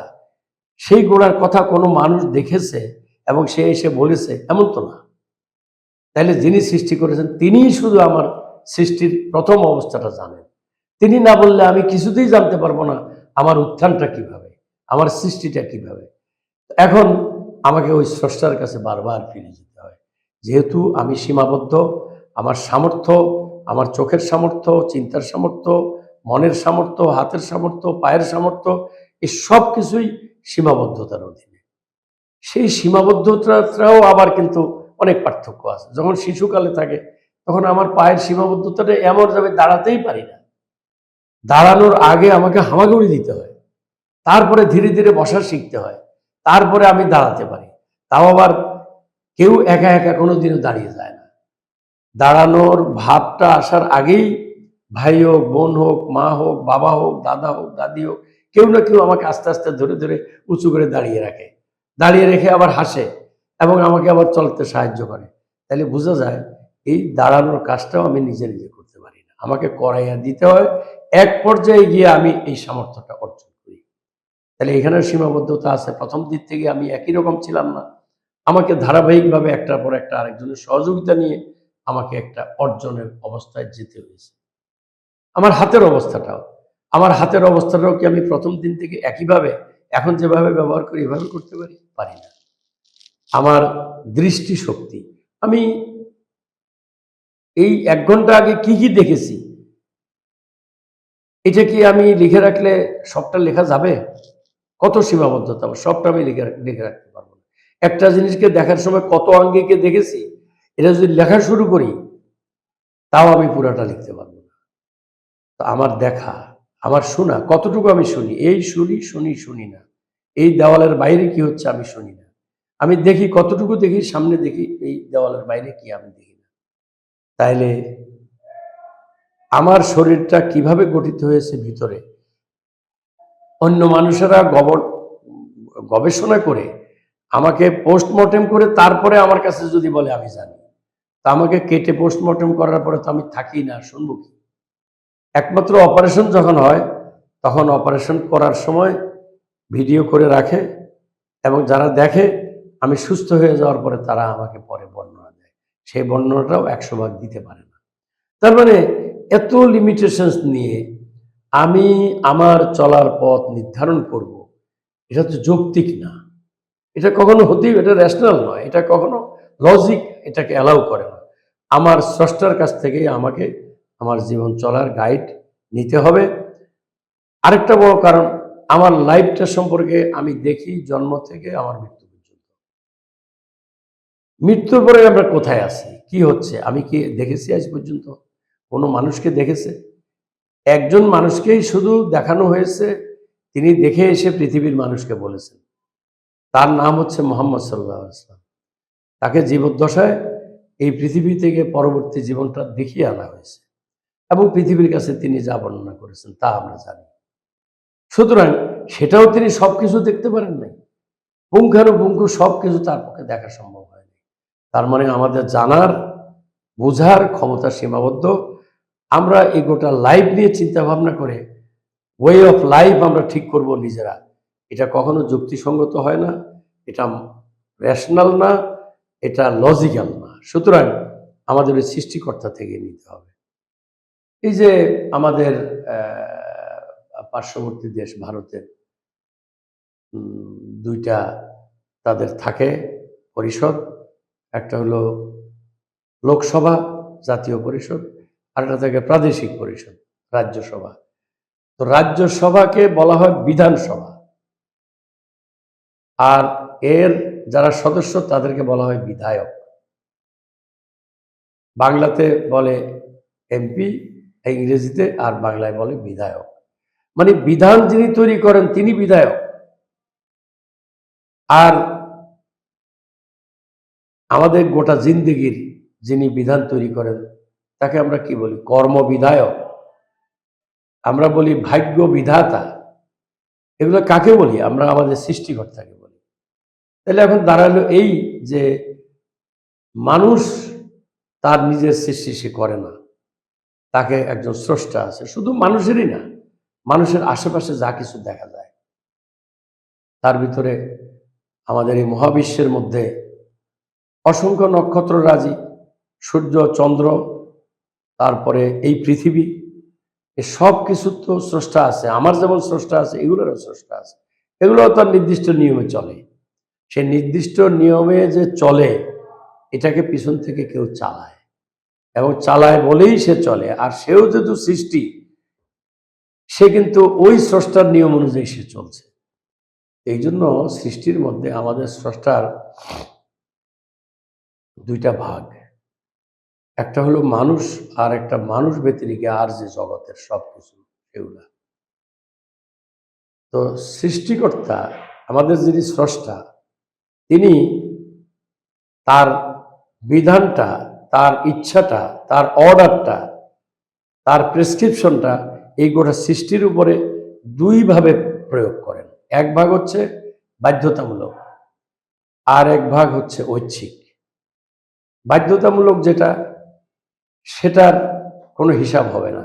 সেই গোড়ার কথা কোনো মানুষ দেখেছে এবং সে এসে বলেছে, এমন তো না। তাইলে যিনি সৃষ্টি করেছেন তিনিই শুধু আমার সৃষ্টির প্রথম অবস্থাটা জানেন। তিনি না বললে আমি কিছুতেই জানতে পারবো না আমার উত্থানটা কিভাবে, আমার সৃষ্টিটা কিভাবে। এখন আমাকে ওই স্রষ্টার কাছে বারবার ফিরে যেতে হয়। যেহেতু আমি সীমাবদ্ধ, আমার সামর্থ্য, আমার চোখের সামর্থ্য, চিন্তার সামর্থ্য, মনের সামর্থ্য, হাতের সামর্থ্য, পায়ের সামর্থ্য, এই সব কিছুই সীমাবদ্ধতার অধীনে। সেই সীমাবদ্ধতাটাও আবার কিন্তু অনেক পার্থক্য আছে। যখন শিশুকালে থাকে তখন আমার পায়ের সীমাবদ্ধতাটা এমন যাবে, দাঁড়াতেই পারি না। দাঁড়ানোর আগে আমাকে হামাগুড়ি দিতে হয়, তারপরে ধীরে ধীরে বসা শিখতে হয়, তারপরে আমি দাঁড়াতে পারি। তাও আবার কেউ একা একা কোনোদিনও দাঁড়িয়ে যায় না। দাঁড়ানোর ভাবটা আসার আগেই ভাই হোক, বোন হোক, মা হোক, বাবা হোক, দাদা হোক, দাদি হোক, কেউ না কেউ আমাকে আস্তে আস্তে ধরে ধরে উঁচু করে দাঁড়িয়ে রাখে, দাঁড়িয়ে রেখে আবার হাসে এবং আমাকে আবার চলতে সাহায্য করে। তাহলে বোঝা যায় এই দাঁড়ানোর কাজটাও আমি নিজে নিজে করতে পারি না, আমাকে করাইয়া দিতে হয়। এক পর্যায়ে গিয়ে আমি এই সামর্থ্যটা অর্জন করি। তাহলে এখানেও সীমাবদ্ধতা আছে। প্রথম দিক থেকে আমি একই রকম ছিলাম না। আমাকে ধারাবাহিকভাবে একটার পর একটা আরেকজনের সহযোগিতা নিয়ে আমাকে একটা অর্জনের অবস্থায় যেতে হয়েছে। আমার হাতের অবস্থাটাও কি আমি প্রথম দিন থেকে একইভাবে এখন যেভাবে ব্যবহার করি এভাবে করতে পারি? পারি না। আমার দৃষ্টিশক্তি, আমি এই 1 ঘন্টা আগে কি কি দেখেছি, এটা কি আমি লিখে রাখলে সবটা লেখা যাবে? কত সীমাবদ্ধতা, সবটা আমি লিখে রাখতে পারবো না। একটা জিনিসকে দেখার সময় কত আঙ্গিকে দেখেছি, এটা যদি লেখা শুরু করি তাও আমি পুরাটা লিখতে পারবো না। তো আমার দেখা, আমার শোনা, কতটুকু আমি শুনি, এই শুনি না, এই দেওয়ালের বাইরে কি হচ্ছে আমি শুনি না। আমি দেখি কতটুকু দেখি, সামনে দেখি, এই দেওয়ালের বাইরে কি আমি দেখি না। তাইলে আমার শরীরটা কিভাবে গঠিত হয়েছে ভিতরে, অন্য মানুষেরা গবেষণা করে আমাকে পোস্টমর্টেম করে তারপরে আমার কাছে যদি বলে আমি জানি, তা আমাকে কেটে পোস্টমর্টেম করার পরে তো আমি থাকি না, শুনবো কি? একমাত্র অপারেশন যখন হয় তখন অপারেশন করার সময় ভিডিও করে রাখে এবং যারা দেখে আমি সুস্থ হয়ে যাওয়ার পরে তারা আমাকে পরে বর্ণনা দেয়, সেই বর্ণনাটাও 100 ভাগ দিতে পারে না। তার মানে এত লিমিটেশনস নিয়ে আমি আমার চলার পথ নির্ধারণ করব, এটা তো যৌক্তিক না। এটা কখনো হতেই, এটা রেশনাল নয়, এটা কখনো লজিক এটাকে অ্যালাউ করে না। আমার স্রষ্টার কাছ থেকে আমাকে আমার জীবন চলার গাইড নিতে হবে। আরেকটা বড় কারণ, আমার লাইফটা সম্পর্কে আমি দেখি জন্ম থেকে আমার মৃত্যু পর্যন্ত। মৃত্যুর পরে আমরা কোথায় আছি, কি হচ্ছে, আমি কি দেখেছি আজ পর্যন্ত? কোনো মানুষকে দেখেছে? একজন মানুষকেই শুধু দেখানো হয়েছে, তিনি দেখে এসে পৃথিবীর মানুষকে বলেছেন, তার নাম হচ্ছে মুহাম্মদ সাল্লাল্লাহু আলাইহি ওয়াসাল্লাম। তাকে জীবদ্দশায় এই পৃথিবী থেকে পরবর্তী জীবনটা দেখিয়ে আনা হয়েছে এবং পৃথিবীর কাছে তিনি যা বর্ণনা করেছেন তা আমরা জানি। সুতরাং সেটাও তিনি সবকিছু দেখতে পারেন নাই, পুঙ্খানুপুঙ্খ সবকিছু তার পক্ষে দেখা সম্ভব হয়নি। তার মানে আমাদের জানার বোঝার ক্ষমতা সীমাবদ্ধ। আমরা এই গোটা লাইফ নিয়ে চিন্তা ভাবনা করে ওয়ে অফ লাইফ আমরা ঠিক করব নিজেরা, এটা কখনো যুক্তিসঙ্গত হয় না, এটা রেশনাল না, এটা লজিক্যাল না। সুতরাং আমাদের ওই সৃষ্টিকর্তা থেকে নিতে হবে। এই যে আমাদের পার্শ্ববর্তী দেশ ভারতের দুইটা তাদের থাকে পরিষদ, একটা হলো লোকসভা জাতীয় পরিষদ, আর একটা থাকে প্রাদেশিক পরিষদ রাজ্যসভা। তো রাজ্যসভাকে বলা হয় বিধানসভা, আর এর যারা সদস্য তাদেরকে বলা হয় বিধায়ক। বাংলাতে বলে এমপি ইংরেজিতে, আর বাংলায় বলে বিধায়ক। মানে বিধান যিনি তৈরি করেন তিনি বিধায়ক। আর আমাদের গোটা জিন্দেগির যিনি বিধান তৈরি করেন তাকে আমরা কি বলি? কর্মবিধায়ক। আমরা বলি ভাগ্য বিধাতা। এগুলো কাকে বলি? আমরা আমাদের সৃষ্টিকর্তাকে বলি। তাহলে এখন দাঁড়ালো এই যে মানুষ তার নিজের সৃষ্টি সে করে না, তাকে একজন স্রষ্টা আছে। শুধু মানুষেরই না, মানুষের আশেপাশে যা কিছু দেখা যায় তার ভিতরে আমাদের এই মহাবিশ্বের মধ্যে অসংখ্য নক্ষত্ররাজি, সূর্য, চন্দ্র, তারপরে এই পৃথিবী, এ সব কিছু তো স্রষ্টা আছে। আমার যেমন স্রষ্টা আছে, এগুলোরও স্রষ্টা আছে। এগুলো তার নির্দিষ্ট নিয়মে চলে। সে নির্দিষ্ট নিয়মে যে চলে, এটাকে পিছন থেকে কেউ চালায়, এবং চালায় বলেই সে চলে। আর সেও যেহেতু সৃষ্টি, সে কিন্তু ওই স্রষ্টার নিয়ম অনুযায়ী সে চলছে। এই জন্য সৃষ্টির মধ্যে আমাদের স্রষ্টার দুইটা ভাগ, একটা হলো মানুষ, আর একটা মানুষ ব্যতিরিকে আর যে জগতের সবকিছু সেগুলা। তো সৃষ্টিকর্তা আমাদের যিনি স্রষ্টা, তিনি তার বিধানটা, তার ইচ্ছাটা, তার অর্ডারটা, তার প্রেসক্রিপশনটা এই গোটা সৃষ্টির উপরে দুইভাবে প্রয়োগ করেন। এক ভাগ হচ্ছে বাধ্যতামূলক, আর এক ভাগ হচ্ছে ঐচ্ছিক। বাধ্যতামূলক যেটা, সেটার কোনো হিসাব হবে না,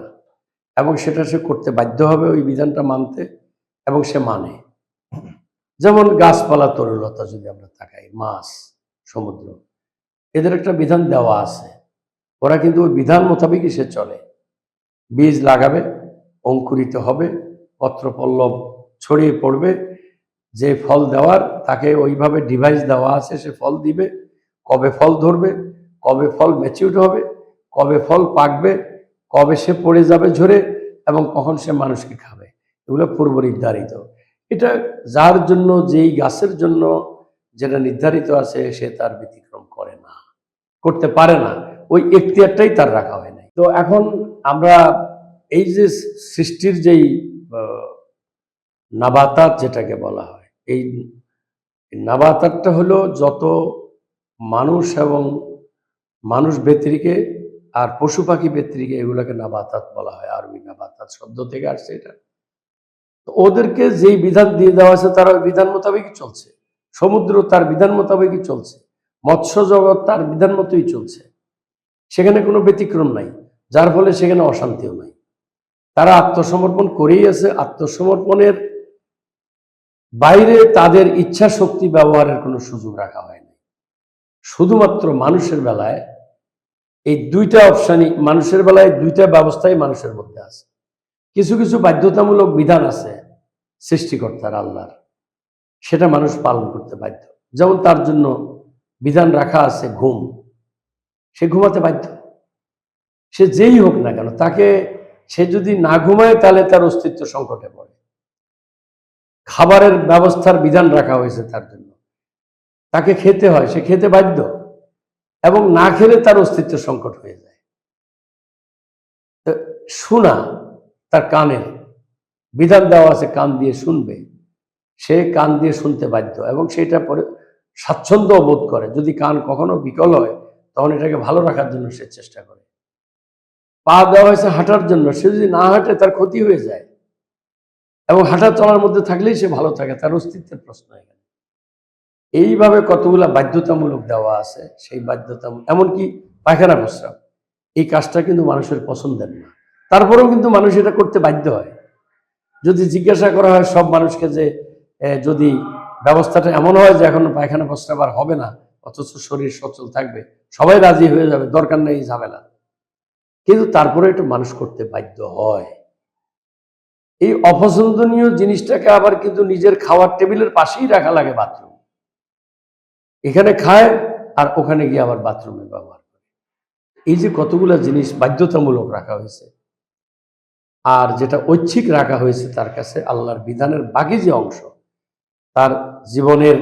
এবং সেটা সে করতে বাধ্য হবে, ওই বিধানটা মানতে, এবং সে মানে। যেমন গাছপালা, তরুলতা যদি আমরা তাকাই, মাছ, সমুদ্র, এদের একটা বিধান দেওয়া আছে। ওরা কিন্তু ওই বিধান মোতাবেকই সে চলে। বীজ লাগাবে, অঙ্কুরিত হবে, পত্রপল্লব ছড়িয়ে পড়বে, যে ফল দেওয়ার তাকে ওইভাবে ডিভাইস দেওয়া আছে, সে ফল দিবে। কবে ফল ধরবে, কবে ফল ম্যাচিউর হবে, কবে ফল পাকবে, কবে সে পড়ে যাবে ঝরে, এবং কখন সে মানুষকে খাবে, এগুলো পূর্ব নির্ধারিত। এটা যার জন্য, যেই গাছের জন্য যেটা নির্ধারিত আছে, সে তার ব্যতিক্রম করে না, করতে পারে না। ওই এখতিয়ারটাই তার রাখা হয় নাই। তো এখন আমরা এই যে সৃষ্টির যেই নাবাতাত যেটাকে বলা হয়, এই নাবাতাতটা হলো যত মানুষ এবং মানুষ ব্যতিরিকে আর পশু পাখি ব্যতিরিকে, এগুলোকে নাবাতাত বলা হয়। আরবি নাবাতাত শব্দ থেকে আসছে এটা। তো ওদেরকে যেই বিধান দিয়ে দেওয়া আছে তারা ওই বিধান মোতাবেকই চলছে। সমুদ্র তার বিধান মোতাবেকই চলছে, মৎস্য জগৎ তার বিধান মতোই চলছে, সেখানে কোনো ব্যতিক্রম নাই, যার ফলে সেখানে অশান্তিও নাই। তারা আত্মসমর্পণ করেই আছে। আত্মসমর্পণের বাইরে তাদের ইচ্ছা শক্তি ব্যবহারের কোনো সুযোগ রাখা হয়নি। শুধুমাত্র মানুষের বেলায় এই দুইটা অপশানই, মানুষের বেলায় দুইটা ব্যবস্থাই মানুষের মধ্যে আছে। কিছু কিছু বাধ্যতামূলক বিধান আছে সৃষ্টিকর্তার আল্লাহর, সেটা মানুষ পালন করতে বাধ্য। যেমন তার জন্য বিধান রাখা আছে ঘুম, সে ঘুমাতে বাধ্য, সে যেই হোক না কেন। তাকে, সে যদি না ঘুমায় তাহলে তার অস্তিত্ব সংকটে পড়ে। খাবারের ব্যবস্থার বিধান রাখা হয়েছে তার জন্য, তাকে খেতে হয়, সে খেতে বাধ্য, এবং না খেলে তার অস্তিত্ব সংকট হয়ে যায়। শোনা তার কানের বিধান দেওয়া আছে, কান দিয়ে শুনবে, সে কান দিয়ে শুনতে বাধ্য, এবং সেটা পরে স্বাচ্ছন্দ্য বোধ করে। যদি কান কখনো বিকল হয় তখন এটাকে ভালো রাখার জন্য সে চেষ্টা করে। পা দেওয়া হয়েছে হাঁটার জন্য, সে যদি না হাঁটে তার ক্ষতি হয়ে যায়, এবং হাঁটা চলার মধ্যে থাকলেই সে ভালো থাকে, তার অস্তিত্বের প্রশ্ন এখানে। এইভাবে কতগুলা বাধ্যতামূলক দেওয়া আছে, সেই বাধ্যতা, এমনকি পায়খানা প্রস্রাব, এই কাজটা কিন্তু মানুষের পছন্দের না, তারপরেও কিন্তু মানুষ এটা করতে বাধ্য হয়। যদি জিজ্ঞাসা করা হয় সব মানুষকে যে যদি ব্যবস্থাটা এমন হয় যে এখন পায়খানা প্রস্রাব আর হবে না, অথচ শরীর সচল থাকবে, সবাই রাজি হয়ে যাবে, দরকার নেই ঝামেলা, কিন্তু তারপরে একটু মানুষ করতে বাধ্য হয়। এই অপছন্দনীয় জিনিসটাকে আবার কিন্তু নিজের খাওয়ার টেবিলের পাশেই রাখা লাগে বাথরুম। এখানে খায় আর ওখানে গিয়ে আবার বাথরুমে ব্যবহার করে। এই যে কতগুলা জিনিস বাধ্যতামূলক রাখা হয়েছে, আর যেটা ঐচ্ছিক রাখা হয়েছে তার কাছে আল্লাহর বিধানের বাকি যে অংশ, তার জীবনের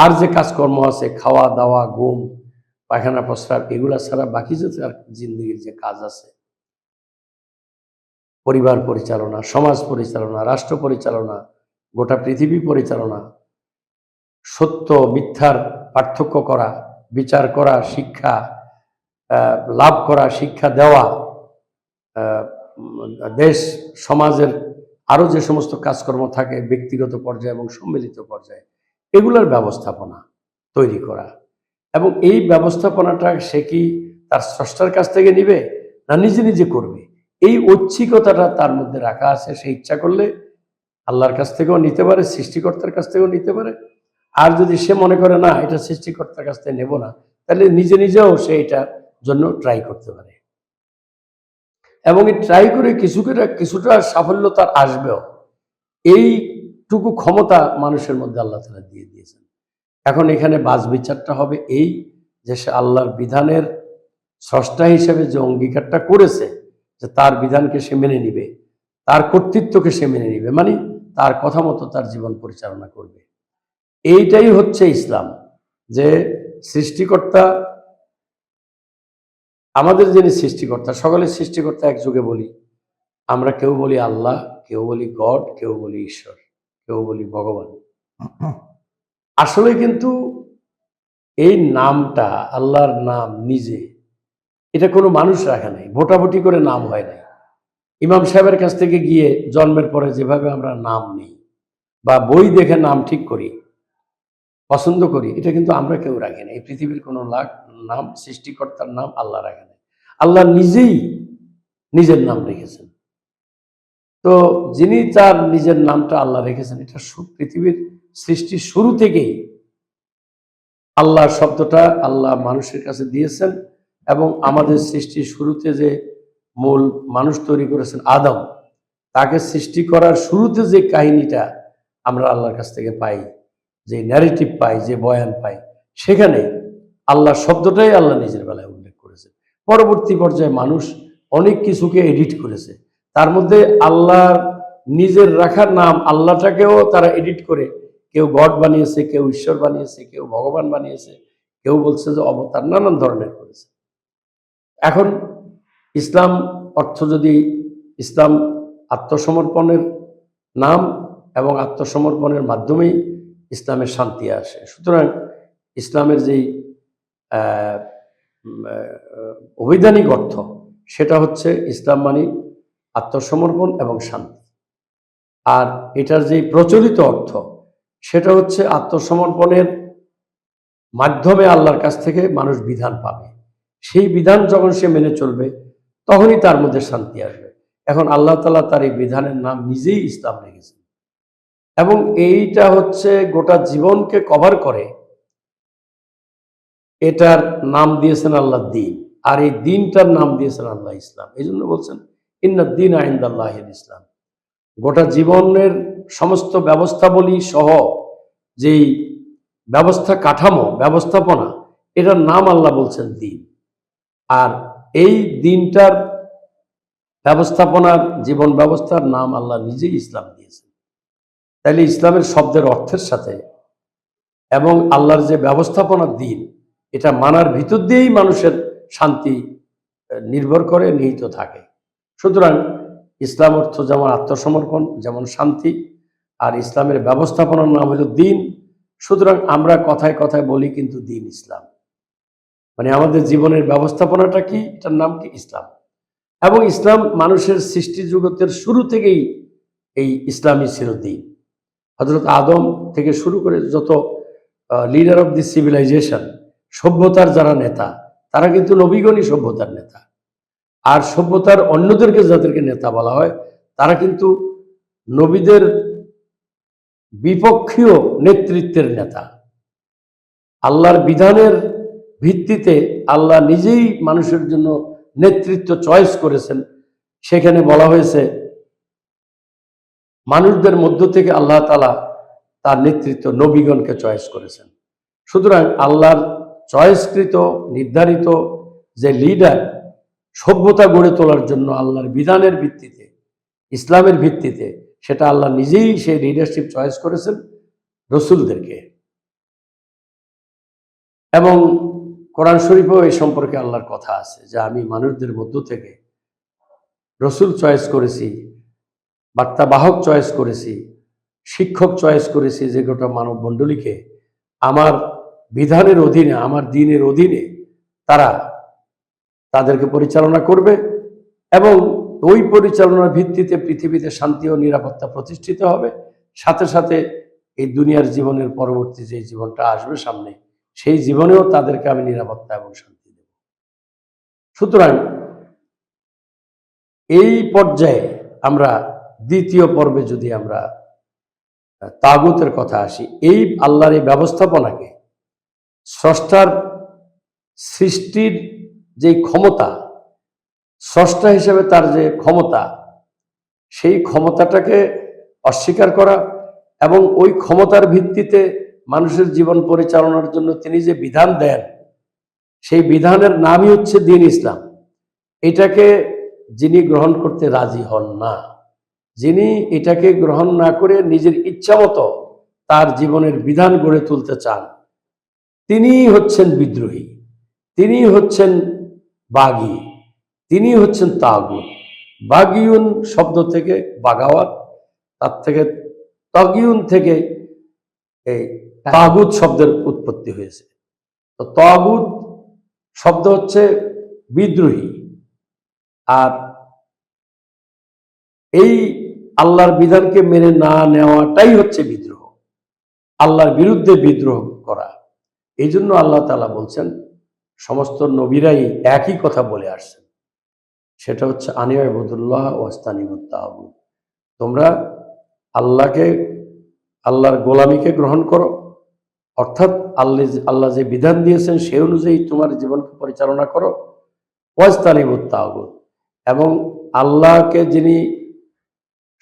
আর যে কাজকর্ম আছে, খাওয়া দাওয়া, ঘুম, পায়খানা প্রস্রাব, এগুলা ছাড়া বাকি যে তার জিন্দগির যে কাজ আছে, পরিবার পরিচালনা, সমাজ পরিচালনা, রাষ্ট্র পরিচালনা, গোটা পৃথিবী পরিচালনা, সত্য মিথ্যার পার্থক্য করা, বিচার করা, শিক্ষা লাভ করা, শিক্ষা দেওয়া, দেশ সমাজের আরো যে সমস্ত কাজকর্ম থাকে ব্যক্তিগত পর্যায়ে এবং সম্মিলিত পর্যায়ে, এগুলোর ব্যবস্থাপনা তৈরি করা। এবং এই ব্যবস্থাপনাটা সে কি তার স্রষ্টার কাছ থেকে নিবে না নিজে নিজে করবে, এই ঐচ্ছিকতাটা তার মধ্যে রাখা আছে। সে ইচ্ছা করলে আল্লাহর কাছ থেকেও নিতে পারে, সৃষ্টিকর্তার কাছ থেকেও নিতে পারে। আর যদি সে মনে করে না এটা সৃষ্টিকর্তার কাছ থেকে নেব না, তাহলে নিজে নিজেও সে এটার জন্য ট্রাই করতে পারে, এবং এই ট্রাই করে কিছুটা সাফল্য তার আসবেও। এইটুকু ক্ষমতা মানুষের মধ্যে আল্লাহ তাআলা দিয়ে দিয়েছেন। এখন এখানে বাজ বিচারটা হবে এই যে সে আল্লাহর বিধানের স্রষ্টা হিসেবে যে অঙ্গীকারটা করেছে, যে তার বিধানকে সে মেনে নিবে, তার কর্তৃত্বকে সে মেনে নিবে, মানে তার কথা মতো তার জীবন পরিচালনা করবে। এইটাই হচ্ছে ইসলাম, যে সৃষ্টিকর্তা, আমাদের যিনি সৃষ্টিকর্তা, সকলের সৃষ্টিকর্তা এক যুগে বলি আমরা, কেউ বলি আল্লাহ, কেউ বলি গড, কেউ বলি ঈশ্বর, কেউ বলি ভগবান। আসলে কিন্তু এই নামটা, আল্লাহর নাম নিজে, এটা কোনো মানুষ রাখে নাই, ভোটাভুটি করে নাম হয় নাই। ইমাম সাহেবের কাছ থেকে গিয়ে জন্মের পরে যেভাবে আমরা নাম নিই বা বই দেখে নাম ঠিক করি, পছন্দ করি, এটা কিন্তু আমরা কেউ রাখি না। এই পৃথিবীর কোনো নাম, সৃষ্টিকর্তার নাম আল্লাহ রাখে না, আল্লাহ নিজেই নিজের নাম রেখেছেন। তো যিনি তার নিজের নামটা আল্লাহ রেখেছেন, এটা পৃথিবীর সৃষ্টির শুরু থেকেই আল্লাহ শব্দটা আল্লাহ মানুষের কাছে দিয়েছেন। এবং আমাদের সৃষ্টির শুরুতে যে মূল মানুষ তৈরি করেছেন আদম, তাকে সৃষ্টি করার শুরুতে যে কাহিনীটা আমরা আল্লাহর কাছ থেকে পাই, যে ন্যারেটিভ পাই, যে বয়ান পাই, সেখানে আল্লাহ শব্দটাই আল্লাহ নিজের বেলায় উল্লেখ করেছে। পরবর্তী পর্যায়ে মানুষ অনেক কিছুকে এডিট করেছে, তার মধ্যে আল্লাহর নিজের রাখার নাম আল্লাহটাকেও তারা এডিট করে, কেউ গড বানিয়েছে, কেউ ঈশ্বর বানিয়েছে, কেউ ভগবান বানিয়েছে, কেউ বলছে যে অবতার, নানান ধরনের করেছে। এখন ইসলাম অর্থ যদি, ইসলাম আত্মসমর্পণের নাম, এবং আত্মসমর্পণের মাধ্যমেই ইসলামের শান্তি আসে। সুতরাং ইসলামের যেই অবৈধানিক অর্থ, সেটা হচ্ছে ইসলাম মানে আত্মসমর্পণ এবং শান্তি। আর এটার যে প্রচলিত অর্থ, সেটা হচ্ছে আত্মসমর্পণের মাধ্যমে আল্লাহর কাছ থেকে মানুষ বিধান পাবে, সেই বিধান যখন সে মেনে চলবে তখনই তার মধ্যে শান্তি আসবে। এখন আল্লাহ তাআলা তার এই বিধানের নাম নিজেই ইসলাম রেখেছেন, এবং এইটা হচ্ছে গোটা জীবনকে কভার করে। এটার নাম দিয়েছেন আল্লাহ দিন, আর এই দিনটার নাম দিয়েছেন আল্লাহ ইসলাম। এই জন্য বলছেন ইন্না দ্বীন ইনদাল্লাহিল ইসলাম। গোটা জীবনের সমস্ত ব্যবস্থাবলী সহ যেই ব্যবস্থা কাঠামো, ব্যবস্থাপনা, এটার নাম আল্লাহ বলছেন দিন। আর এই দিনটার ব্যবস্থাপনার, জীবন ব্যবস্থার নাম আল্লাহ নিজেই ইসলাম দিয়েছেন। তাইলে ইসলামের শব্দের অর্থের সাথে এবং আল্লাহর যে ব্যবস্থাপনার দিন, এটা মানার ভিতর দিয়েই মানুষের শান্তি নির্ভর করে, নিহিত থাকে। সুতরাং ইসলাম অর্থ যেমন আত্মসমর্পণ, যেমন শান্তি, আর ইসলামের ব্যবস্থাপনার নাম হলো দিন। সুতরাং আমরা কথায় কথায় বলি কিন্তু দিন ইসলাম, মানে আমাদের জীবনের ব্যবস্থাপনাটা কি, এটার নাম কি ইসলাম। এবং ইসলাম মানুষের সৃষ্টি জগতের শুরু থেকেই এই ইসলামই ছিল দিন। হযরত আদম থেকে শুরু করে যত লিডার অফ দি সিভিলাইজেশন, সভ্যতার যারা নেতা, তারা কিন্তু নবীগণই সভ্যতার নেতা। আর সভ্যতার অন্যদেরকে যাদেরকে নেতা বলা হয়, তারা কিন্তু নবীদের বিপক্ষীয় নেতৃত্বের নেতা। আল্লাহর বিধানের ভিত্তিতে আল্লাহ নিজেই মানুষের জন্য নেতৃত্ব চয়েস করেছেন। সেখানে বলা হয়েছে মানুষদের মধ্য থেকে আল্লাহ তাআলা তার নেতৃত্ব নবীগণকে চয়েস করেছেন। সুতরাং আল্লাহর চয়েসকৃত নির্ধারিত যে লিডার, সভ্যতা গড়ে তোলার জন্য আল্লাহর বিধানের ভিত্তিতে, ইসলামের ভিত্তিতে, সেটা আল্লাহ নিজেই সেই লিডারশিপ চয়েস করেছেন রসুলদেরকে। এবং কোরআন শরীফেও এই সম্পর্কে আল্লাহর কথা আছে যে আমি মানুষদের মধ্য থেকে রসুল চয়েস করেছি, বার্তাবাহক চয়েস করেছি, শিক্ষক চয়েস করেছি, যে গোটা মানব মণ্ডলীকে আমার বিধানের অধীনে, আমার দ্বীনের অধীনে তারা তাদেরকে পরিচালনা করবে এবং ওই পরিচালনার ভিত্তিতে পৃথিবীতে শান্তি ও নিরাপত্তা প্রতিষ্ঠিত হবে। সাথে সাথে এই দুনিয়ার জীবনের পরবর্তী যে জীবনটা আসবে সামনে, সেই জীবনেও তাদেরকে আমি নিরাপত্তা এবং শান্তি দেব। সুতরাং এই পর্যায়ে আমরা দ্বিতীয় পর্বে যদি আমরা তাগুতের কথা আসি, এই আল্লাহর এই ব্যবস্থাপনাকে, স্রষ্টার সৃষ্টির যে ক্ষমতা, স্রষ্টা হিসেবে তার যে ক্ষমতা, সেই ক্ষমতাটাকে অস্বীকার করা এবং ওই ক্ষমতার ভিত্তিতে মানুষের জীবন পরিচালনার জন্য তিনি যে বিধান দেন, সেই বিধানের নামই হচ্ছে দ্বীন ইসলাম। এটাকে যিনি গ্রহণ করতে রাজি হন না, যিনি এটাকে গ্রহণ না করে নিজের ইচ্ছা মতো তার জীবনের বিধান গড়ে তুলতে চান, তিনি হচ্ছেন বিদ্রোহী, তিনি হচ্ছেন বাগী, তিনি হচ্ছেন তাগুত। বাগিউন শব্দ থেকে বাগাওয়াত, তার থেকে তগিউন থেকে এই তাগুত শব্দের উৎপত্তি হয়েছে। তো তাগুত শব্দ হচ্ছে বিদ্রোহী। আর এই আল্লাহর বিধানকে মেনে না নেওয়াটাই হচ্ছে বিদ্রোহ, আল্লাহর বিরুদ্ধে বিদ্রোহ করা। এই জন্য আল্লাহ তাআলা বলছেন, সমস্ত নবীরাই একই কথা বলে আসছেন, সেটা হচ্ছে আনিয়াবুদুল্লাহ ওয়াস্তানিবুত তাগুত। তোমরা আল্লাহকে, আল্লাহর গোলামীকে গ্রহণ করো, অর্থাৎ আল্লাহ যে বিধান দিয়েছেন সেই অনুযায়ী তোমার জীবনকে পরিচালনা করো। ওয়াস্তানিবুত তাগুত, এবং আল্লাহকে যিনি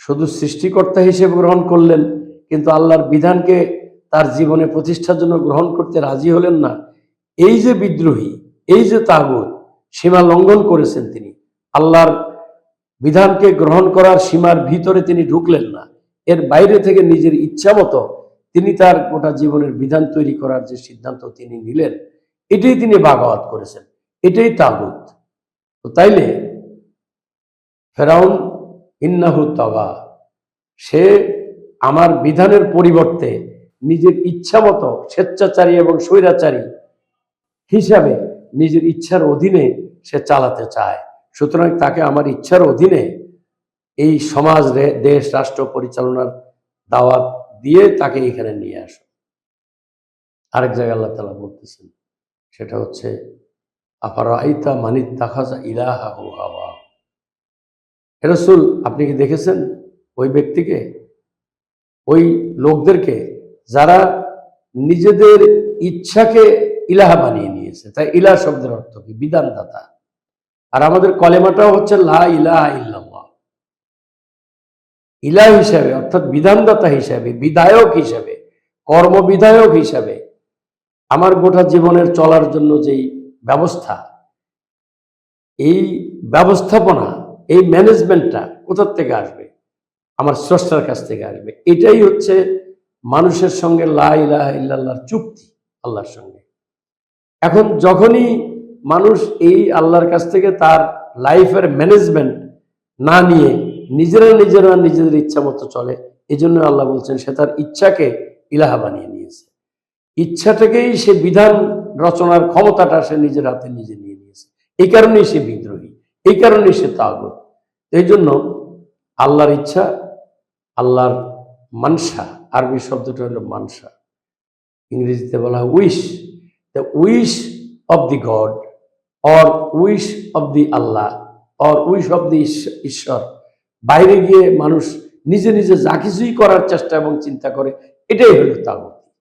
শুধু সৃষ্টিকর্তা হিসেবে গ্রহণ করলেন কিন্তু আল্লাহর বিধানকে তার জীবনে প্রতিষ্ঠার জন্য গ্রহণ করতে রাজি হলেন না, এই যে বিদ্রোহী, এই যে তাগুত, সীমা লঙ্ঘন করেছেন তিনি। আল্লাহর বিধানকে গ্রহণ করার সীমার ভিতরে তিনি ঢুকলেন না, এর বাইরে থেকে নিজের ইচ্ছা মতো তিনি তার গোটা জীবনের বিধান তৈরি করার যে সিদ্ধান্ত তিনি নিলেন, এটাই তিনি বাগাওয়াত করেছেন, এটাই তাগুত। তো তাইলে ফেরাউন ইন্নাহু তাগা, সে আমার বিধানের পরিবর্তে নিজের ইচ্ছা মতো স্বেচ্ছাচারী এবং স্বৈরাচারী হিসাবে নিজের ইচ্ছার অধীনে সে চালাতে চায়। সুতরাং তাকে আমার ইচ্ছার অধীনে এই সমাজ, দেশ, রাষ্ট্র পরিচালনার দাওয়াত দিয়ে তাকে এখানে নিয়ে আসো। আরেক জায়গায় আল্লাহ তাআলা বলতেছেন, সেটা হচ্ছে আফারাইতা মানিত্তাখাযা ইলাহাহু হাওয়া। হে রাসূল, আপনি কি দেখেছেন ওই ব্যক্তিকে ওই লোকদেরকে যারা নিজেদের ইচ্ছাকে ইলাহা বানিয়ে নিয়েছে। তাই ইলাহ শব্দের অর্থ কি? বিধানদাতা। আর আমাদের কলেমাটাও হচ্ছে লা ইলাহা ইল্লাল্লাহ। ইলাহ হিসাবে অর্থাৎ বিধানদাতা হিসাবে, বিধায়ক হিসাবে, কর্মবিধায়ক হিসাবে আমার গোটা জীবনের চলার জন্য যেই ব্যবস্থা, এই ব্যবস্থাপনা, এই ম্যানেজমেন্টটা কোথার থেকে আসবে? আমার স্রষ্টার কাছ থেকে আসবে। এটাই হচ্ছে মানুষের সঙ্গে লা ইলাহা ইল্লাল্লাহর চুক্তি আল্লাহর সঙ্গে। এখন যখনই মানুষ এই আল্লাহর কাছ থেকে তার লাইফের ম্যানেজমেন্ট না নিয়ে নিজেরা নিজেদের ইচ্ছা মতো চলে, এই জন্য আল্লাহ বলছেন সে তার ইচ্ছাকে ইলাহা বানিয়ে নিয়েছে। ইচ্ছাটাকেই সে বিধান রচনার ক্ষমতাটা সে নিজের হাতে নিজে নিয়ে নিয়েছে। এই কারণেই সে বিদ্রোহী, এই কারণেই সে তাগুত। এই জন্য আল্লাহর ইচ্ছা, আল্লাহর মানসা, আরবি শব্দটা হলো মানসা, ইংরেজিতে বলা হয় wish. The wish of the god or wish of the Allah or wish of the ঈশ্বর, বাইরে গিয়ে মানুষ নিজে নিজে যা কিছুই করার চেষ্টা এবং চিন্তা করে, এটাই হলো তাগুত।